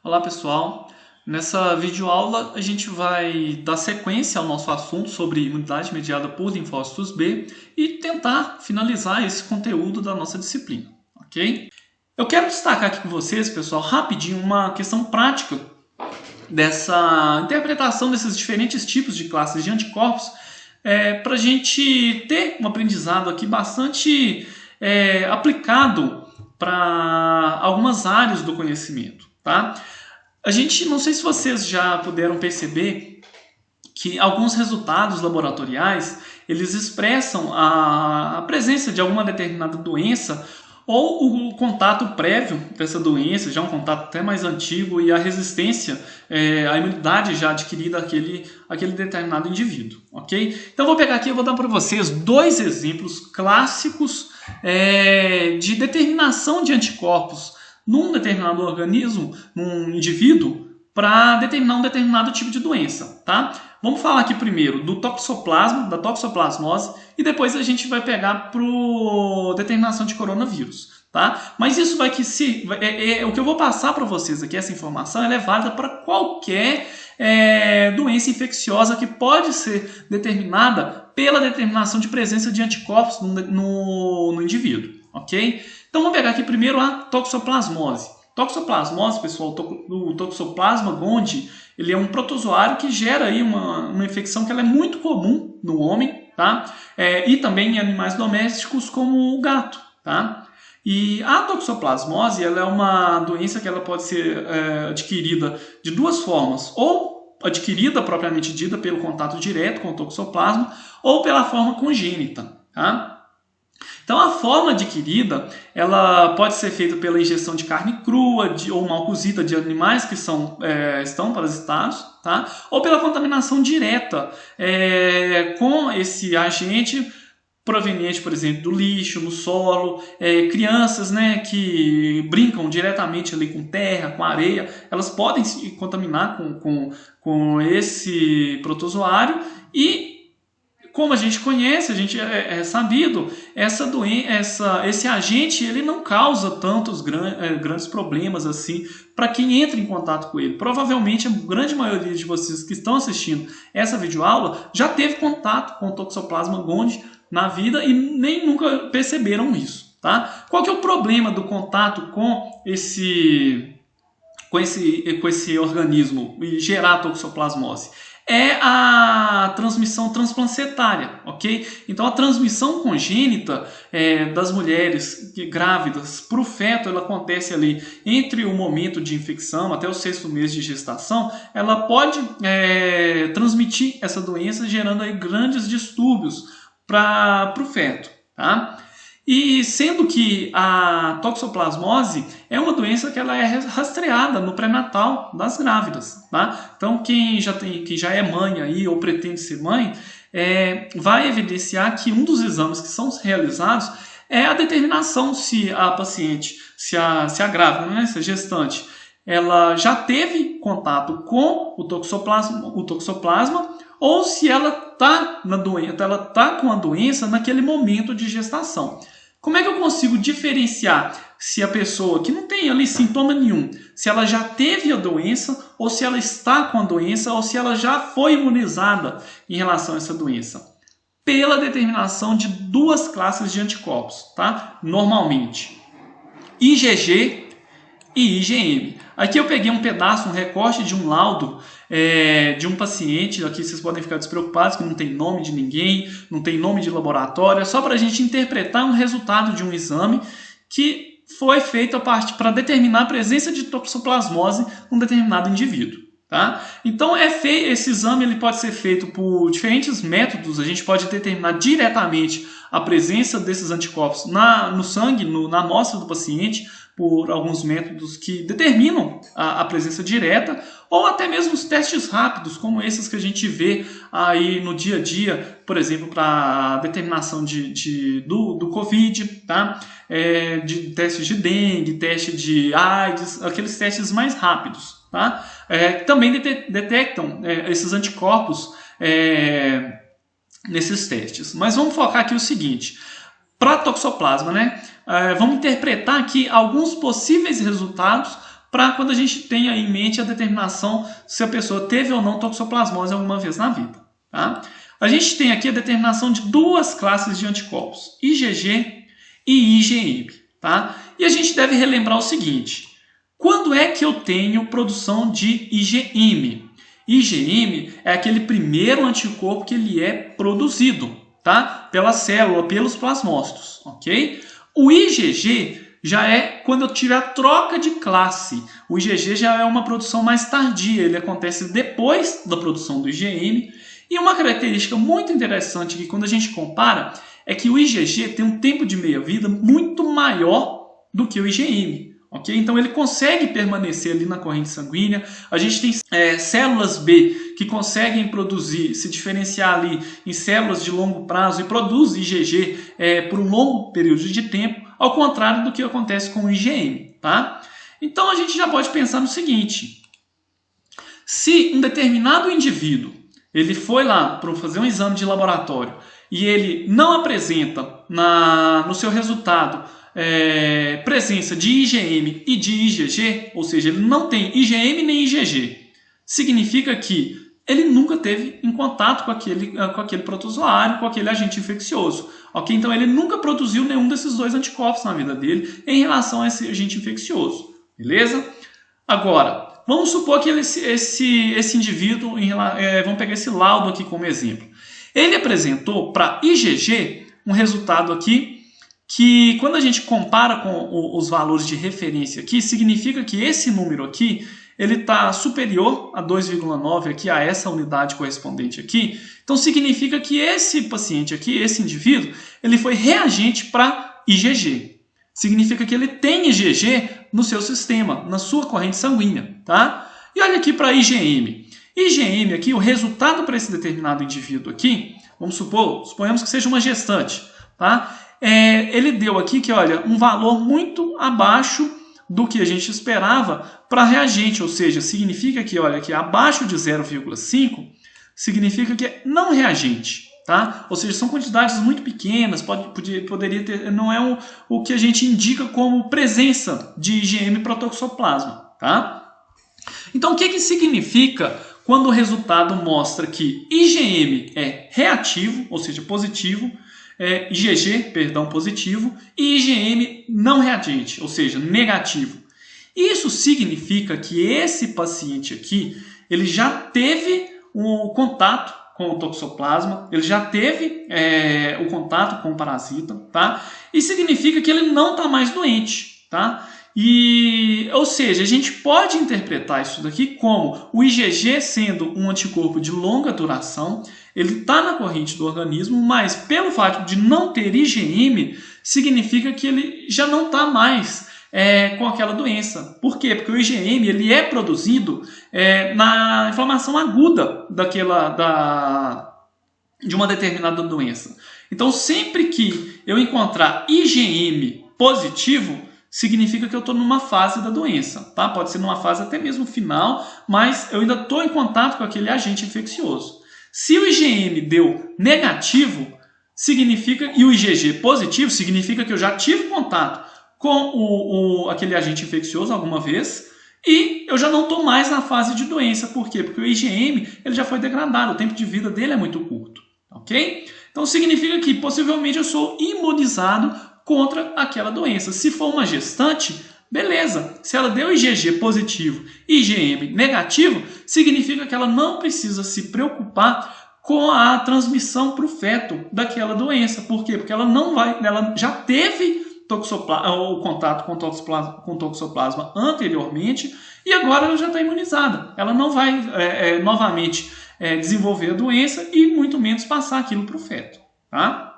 Olá pessoal, nessa videoaula a gente vai dar sequência ao nosso assunto sobre imunidade mediada por linfócitos B e tentar finalizar esse conteúdo da nossa disciplina, ok? Eu quero destacar aqui com vocês, pessoal, rapidinho uma questão prática dessa interpretação desses diferentes tipos de classes de anticorpos para a gente ter um aprendizado aqui bastante aplicado para algumas áreas do conhecimento, tá? Não sei se vocês já puderam perceber que alguns resultados laboratoriais eles expressam a presença de alguma determinada doença ou o contato prévio dessa doença, já um contato até mais antigo, e a resistência, a imunidade já adquirida àquele determinado indivíduo, ok? Então eu vou pegar aqui e vou dar para vocês dois exemplos clássicos de determinação de anticorpos num determinado organismo, num indivíduo, para determinar um determinado tipo de doença, tá? Vamos falar aqui primeiro do toxoplasma, da toxoplasmose, e depois a gente vai pegar para determinação de coronavírus, tá? Mas isso vai o que eu vou passar para vocês aqui, essa informação, ela é válida para qualquer doença infecciosa que pode ser determinada pela determinação de presença de anticorpos no indivíduo, ok? Então vamos pegar aqui primeiro a toxoplasmose. Toxoplasmose, pessoal, o Toxoplasma gondii, ele é um protozoário que gera aí uma infecção que ela é muito comum no homem, tá? E também em animais domésticos como o gato, tá? E a toxoplasmose ela é uma doença que ela pode ser adquirida de duas formas, ou adquirida propriamente dita pelo contato direto com o toxoplasma, ou pela forma congênita, tá? Então, a forma adquirida ela pode ser feita pela ingestão de carne crua ou mal cozida de animais que estão parasitados, tá? Ou pela contaminação direta com esse agente proveniente, por exemplo, do lixo, no solo, crianças, né, que brincam diretamente ali com terra, com areia, elas podem se contaminar com esse protozoário e como a gente conhece, a gente é sabido, esse agente ele não causa tantos grandes problemas assim para quem entra em contato com ele. Provavelmente a grande maioria de vocês que estão assistindo essa videoaula já teve contato com o Toxoplasma gondii na vida e nem nunca perceberam isso, tá? Qual que é o problema do contato com esse organismo e gerar toxoplasmose? É a transmissão transplacentária, ok? Então a transmissão congênita das mulheres grávidas para o feto, ela acontece ali entre o momento de infecção até o 6º mês de gestação, ela pode transmitir essa doença, gerando aí grandes distúrbios para o feto, tá? E sendo que a toxoplasmose é uma doença que ela é rastreada no pré-natal das grávidas, tá? Então quem já é mãe aí ou pretende ser mãe, vai evidenciar que um dos exames que são realizados é a determinação se a paciente, se a grávida, né, se a gestante, ela já teve contato com o toxoplasma ou se ela está com a doença naquele momento de gestação. Como é que eu consigo diferenciar se a pessoa que não tem ali sintoma nenhum, se ela já teve a doença, ou se ela está com a doença, ou se ela já foi imunizada em relação a essa doença? Pela determinação de duas classes de anticorpos, tá? Normalmente, IgG e IgM. Aqui eu peguei um pedaço, um recorte de um laudo de um paciente. Aqui vocês podem ficar despreocupados que não tem nome de ninguém, não tem nome de laboratório, é só para a gente interpretar um resultado de um exame que foi feito para determinar a presença de toxoplasmose num determinado indivíduo. Tá? Então esse exame ele pode ser feito por diferentes métodos. A gente pode determinar diretamente a presença desses anticorpos no sangue, na amostra do paciente, por alguns métodos que determinam a presença direta, ou até mesmo os testes rápidos, como esses que a gente vê aí no dia a dia, por exemplo, para determinação do Covid, tá? De testes de dengue, teste de AIDS, aqueles testes mais rápidos, tá? Também detectam esses anticorpos nesses testes. Mas vamos focar aqui o seguinte: para toxoplasma, né? Vamos interpretar aqui alguns possíveis resultados para quando a gente tenha em mente a determinação se a pessoa teve ou não toxoplasmose alguma vez na vida. Tá? A gente tem aqui a determinação de duas classes de anticorpos, IgG e IgM. Tá? E a gente deve relembrar o seguinte: quando é que eu tenho produção de IgM? IgM é aquele primeiro anticorpo que ele é produzido, tá? Pela célula, pelos plasmócitos, ok? O IgG já é quando eu tive a troca de classe. O IgG já é uma produção mais tardia, ele acontece depois da produção do IgM. E uma característica muito interessante que quando a gente compara é que o IgG tem um tempo de meia-vida muito maior do que o IgM. Okay? Então ele consegue permanecer ali na corrente sanguínea. A gente tem células B que conseguem produzir, se diferenciar ali em células de longo prazo e produz IgG por um longo período de tempo, ao contrário do que acontece com o IgM. Tá? Então a gente já pode pensar no seguinte: se um determinado indivíduo ele foi lá para fazer um exame de laboratório e ele não apresenta no seu resultado presença de IgM e de IgG, ou seja, ele não tem IgM nem IgG, significa que ele nunca teve em contato com aquele protozoário, com aquele agente infeccioso. Okay? Então ele nunca produziu nenhum desses dois anticorpos na vida dele em relação a esse agente infeccioso. Beleza? Agora, vamos supor que esse indivíduo, vamos pegar esse laudo aqui como exemplo. Ele apresentou para IgG um resultado aqui que, quando a gente compara com os valores de referência aqui, significa que esse número aqui ele está superior a 2,9 aqui, a essa unidade correspondente aqui. Então significa que esse paciente aqui, esse indivíduo, ele foi reagente para IgG. Significa que ele tem IgG no seu sistema, na sua corrente sanguínea. Tá? E olha aqui para IgM. IgM aqui, o resultado para esse determinado indivíduo aqui, suponhamos que seja uma gestante. Tá? Ele deu aqui que, olha, um valor muito abaixo do que a gente esperava para reagente, ou seja, significa que, olha, que abaixo de 0,5 significa que é não reagente, tá? Ou seja, são quantidades muito pequenas, poderia ter, não é o que a gente indica como presença de IgM para toxoplasma, tá? Então, o que significa quando o resultado mostra que IgM é reativo, ou seja, positivo, IgG, positivo, e IgM não reagente, ou seja, negativo. Isso significa que esse paciente aqui, ele já teve um contato com o toxoplasma, ele já teve o contato com o parasita, tá? E significa que ele não está mais doente, tá? Ou seja, a gente pode interpretar isso daqui como o IgG sendo um anticorpo de longa duração. Ele está na corrente do organismo, mas pelo fato de não ter IgM, significa que ele já não está mais com aquela doença. Por quê? Porque o IgM ele é produzido na inflamação aguda de uma determinada doença. Então, sempre que eu encontrar IgM positivo, significa que eu estou numa fase da doença. Tá? Pode ser numa fase até mesmo final, mas eu ainda estou em contato com aquele agente infeccioso. Se o IgM deu negativo, e o IgG positivo, significa que eu já tive contato com aquele agente infeccioso alguma vez e eu já não estou mais na fase de doença. Por quê? Porque o IgM ele já foi degradado, o tempo de vida dele é muito curto. Ok? Então significa que possivelmente eu sou imunizado contra aquela doença. Se for uma gestante, beleza. Se ela deu IgG positivo e IgM negativo, significa que ela não precisa se preocupar com a transmissão para o feto daquela doença. Por quê? Porque ela já teve o contato com toxoplasma anteriormente e agora ela já está imunizada. Ela não vai novamente desenvolver a doença e muito menos passar aquilo para o feto. Tá?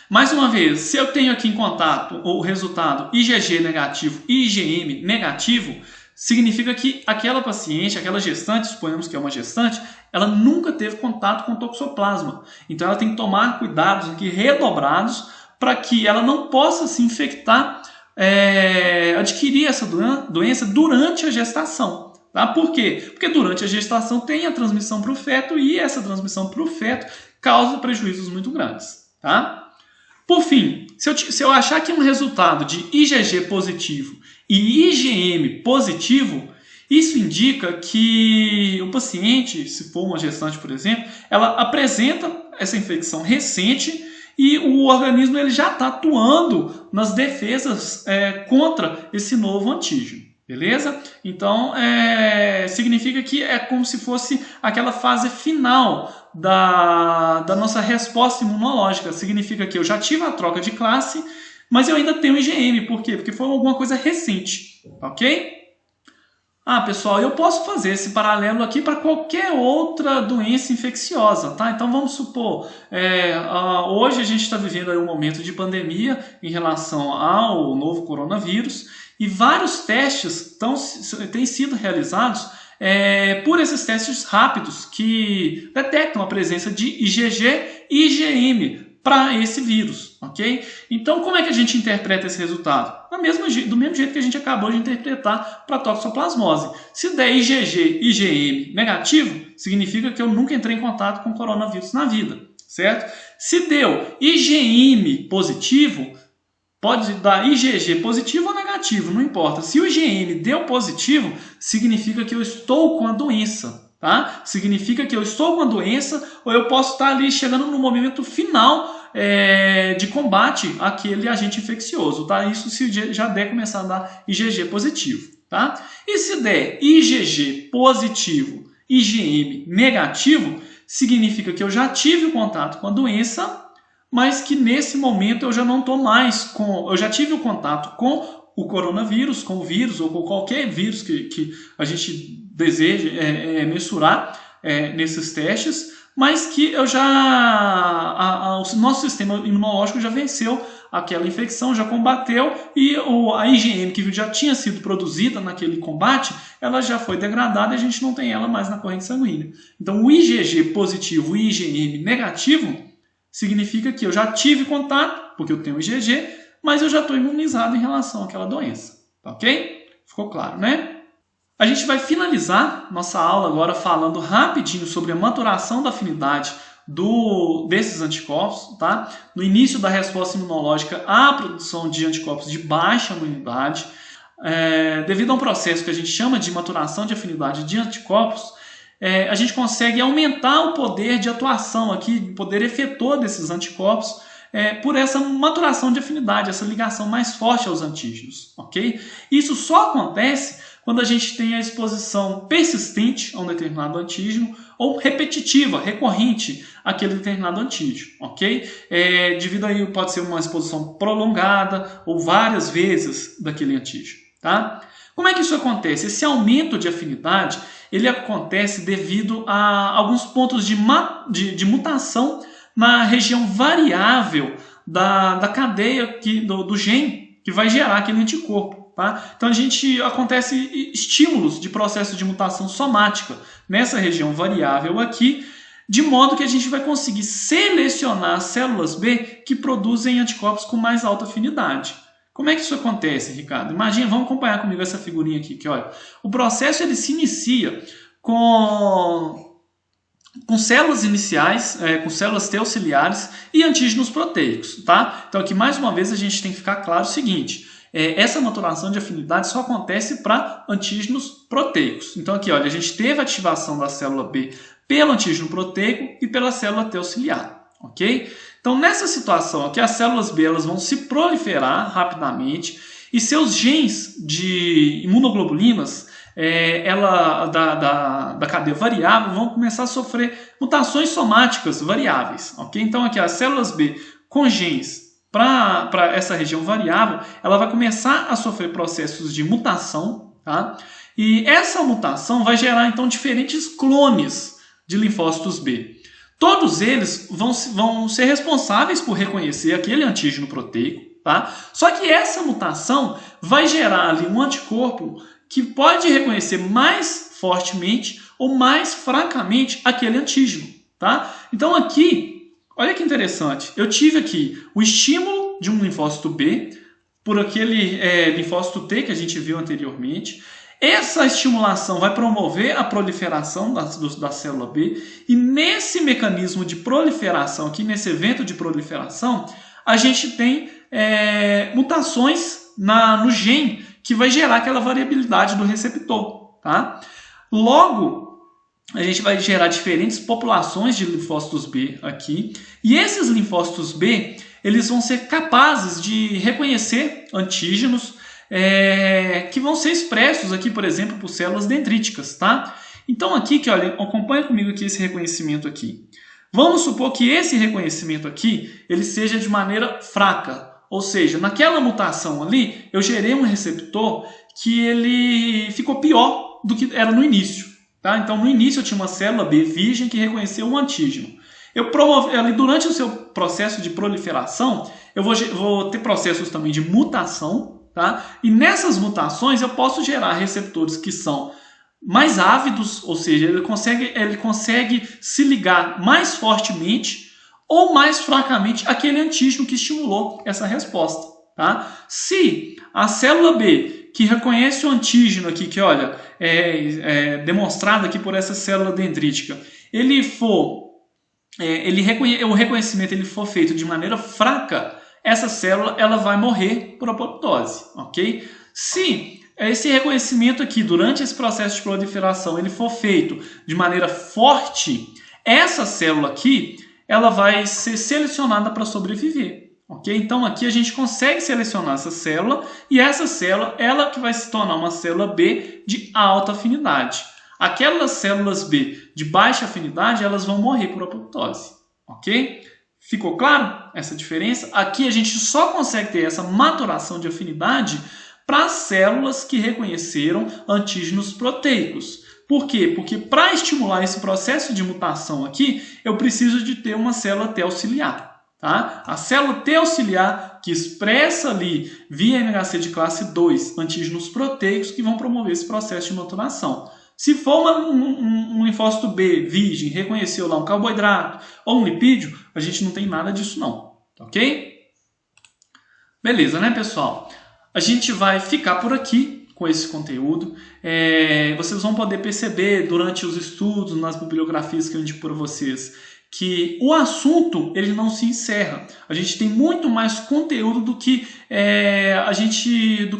Mais uma vez, se eu tenho aqui em contato o resultado IgG negativo e IgM negativo, significa que aquela paciente, aquela gestante, suponhamos que é uma gestante, ela nunca teve contato com toxoplasma. Então ela tem que tomar cuidados aqui redobrados para que ela não possa se infectar, adquirir essa doença durante a gestação. Tá? Por quê? Porque durante a gestação tem a transmissão para o feto e essa transmissão para o feto causa prejuízos muito grandes. Tá? Por fim, se eu achar que um resultado de IgG positivo e IgM positivo, isso indica que o paciente, se for uma gestante, por exemplo, ela apresenta essa infecção recente e o organismo ele já está atuando nas defesas contra esse novo antígeno. Beleza? Então, significa que é como se fosse aquela fase final da nossa resposta imunológica. Significa que eu já tive a troca de classe, mas eu ainda tenho IgM. Por quê? Porque foi alguma coisa recente. Ok? Ah, pessoal, eu posso fazer esse paralelo aqui para qualquer outra doença infecciosa, tá? Então vamos supor, hoje a gente está vivendo aí um momento de pandemia em relação ao novo coronavírus e vários testes têm sido realizados por esses testes rápidos que detectam a presença de IgG e IgM para esse vírus, ok? Então, como é que a gente interpreta esse resultado? Do mesmo jeito que a gente acabou de interpretar para a toxoplasmose. Se der IgG e IgM negativo, significa que eu nunca entrei em contato com coronavírus na vida, certo? Se deu IgM positivo, pode dar IgG positivo ou negativo, não importa. Se o IgM deu positivo, significa que eu estou com a doença. Tá? Significa que eu estou com a doença ou eu posso estar ali chegando no momento final de combate àquele agente infeccioso. Tá? Isso se já der começar a dar IgG positivo. Tá? E se der IgG positivo, IgM negativo, significa que eu já tive o contato com a doença, mas que nesse momento eu já não estou mais eu já tive o contato com o coronavírus, com o vírus ou com qualquer vírus que a gente deseja mensurar nesses testes, mas que o nosso sistema imunológico já venceu aquela infecção, já combateu e a IgM que já tinha sido produzida naquele combate, ela já foi degradada e a gente não tem ela mais na corrente sanguínea. Então o IgG positivo e IgM negativo significa que eu já tive contato, porque eu tenho IgG, mas eu já estou imunizado em relação àquela doença. Tá ok? Ficou claro, né? A gente vai finalizar nossa aula agora falando rapidinho sobre a maturação da afinidade desses anticorpos, tá? No início da resposta imunológica à produção de anticorpos de baixa imunidade, devido a um processo que a gente chama de maturação de afinidade de anticorpos, a gente consegue aumentar o poder de atuação aqui, o poder efetor desses anticorpos, por essa maturação de afinidade, essa ligação mais forte aos antígenos, ok? Isso só acontece quando a gente tem a exposição persistente a um determinado antígeno ou repetitiva, recorrente àquele determinado antígeno, ok? Devido aí pode ser uma exposição prolongada ou várias vezes daquele antígeno, tá? Como é que isso acontece? Esse aumento de afinidade, ele acontece devido a alguns pontos de mutação na região variável da cadeia do gene que vai gerar aquele anticorpo. Tá? Então acontece estímulos de processo de mutação somática nessa região variável aqui, de modo que a gente vai conseguir selecionar as células B que produzem anticorpos com mais alta afinidade. Como é que isso acontece, Ricardo? Imagina, vamos acompanhar comigo essa figurinha aqui, que olha, o processo ele se inicia com células iniciais, com células T auxiliares e antígenos proteicos, tá? Então aqui mais uma vez a gente tem que ficar claro o seguinte: essa maturação de afinidade só acontece para antígenos proteicos. Então aqui, olha, a gente teve a ativação da célula B pelo antígeno proteico e pela célula T auxiliar, ok? Então nessa situação aqui, as células B elas vão se proliferar rapidamente e seus genes de imunoglobulinas da cadeia variável vão começar a sofrer mutações somáticas variáveis, ok? Então aqui as células B com genes para essa região variável, ela vai começar a sofrer processos de mutação, tá? E essa mutação vai gerar então diferentes clones de linfócitos B. Todos eles vão ser responsáveis por reconhecer aquele antígeno proteico, tá? Só que essa mutação vai gerar ali um anticorpo que pode reconhecer mais fortemente ou mais fracamente aquele antígeno, tá? Então aqui, olha que interessante, eu tive aqui o estímulo de um linfócito B por aquele linfócito T que a gente viu anteriormente. Essa estimulação vai promover a proliferação da célula B e nesse mecanismo de proliferação, aqui nesse evento de proliferação, a gente tem mutações no gene que vai gerar aquela variabilidade do receptor, tá? Logo, a gente vai gerar diferentes populações de linfócitos B aqui, e esses linfócitos B, eles vão ser capazes de reconhecer antígenos que vão ser expressos aqui, por exemplo, por células dendríticas, tá? Então aqui, olha, acompanha comigo aqui esse reconhecimento aqui. Vamos supor que esse reconhecimento aqui, ele seja de maneira fraca, ou seja, naquela mutação ali, eu gerei um receptor que ele ficou pior do que era no início, tá? Então no início eu tinha uma célula B virgem que reconheceu um antígeno. Durante o seu processo de proliferação, eu vou ter processos também de mutação, tá? E nessas mutações eu posso gerar receptores que são mais ávidos, ou seja, ele consegue se ligar mais fortemente ou mais fracamente àquele antígeno que estimulou essa resposta, tá? Se a célula B, que reconhece o antígeno aqui, que olha, demonstrado aqui por essa célula dendrítica, o reconhecimento ele for feito de maneira fraca, essa célula ela vai morrer por apoptose, ok? Se esse reconhecimento aqui, durante esse processo de proliferação, ele for feito de maneira forte, essa célula aqui, ela vai ser selecionada para sobreviver, ok? Então aqui a gente consegue selecionar essa célula, e essa célula, ela que vai se tornar uma célula B de alta afinidade. Aquelas células B de baixa afinidade, elas vão morrer por apoptose, ok? Ficou claro essa diferença? Aqui a gente só consegue ter essa maturação de afinidade para as células que reconheceram antígenos proteicos. Por quê? Porque para estimular esse processo de mutação aqui, eu preciso de ter uma célula T auxiliar. Tá? A célula T auxiliar que expressa ali via MHC de classe 2 antígenos proteicos que vão promover esse processo de maturação. Se for um linfócito B virgem, reconheceu lá um carboidrato ou um lipídio, a gente não tem nada disso não, ok? Beleza, né, pessoal? A gente vai ficar por aqui com esse conteúdo. Vocês vão poder perceber durante os estudos, nas bibliografias que eu indico para vocês, que o assunto ele não se encerra. A gente tem muito mais conteúdo do que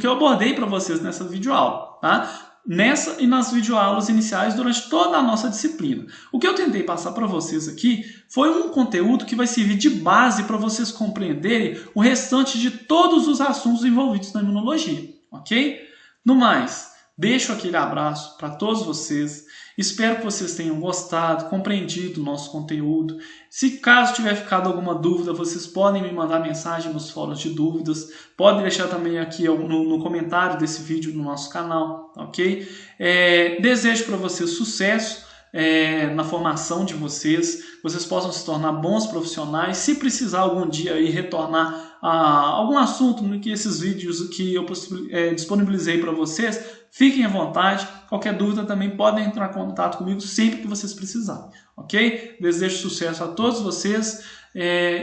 eu abordei para vocês nessa videoaula, tá? Nessa e nas videoaulas iniciais durante toda a nossa disciplina. O que eu tentei passar para vocês aqui foi um conteúdo que vai servir de base para vocês compreenderem o restante de todos os assuntos envolvidos na imunologia, ok? No mais, deixo aquele abraço para todos vocês. Espero que vocês tenham gostado, compreendido o nosso conteúdo. Se caso tiver ficado alguma dúvida, vocês podem me mandar mensagem nos fóruns de dúvidas. Podem deixar também aqui no comentário desse vídeo no nosso canal, ok? Desejo para vocês sucesso na formação de vocês, que vocês possam se tornar bons profissionais. Se precisar algum dia aí retornar a algum assunto no que esses vídeos que eu disponibilizei para vocês, fiquem à vontade. Qualquer dúvida também podem entrar em contato comigo sempre que vocês precisarem, ok? Desejo sucesso a todos vocês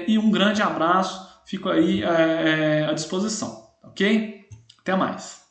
e um grande abraço. Fico aí à disposição, ok? Até mais.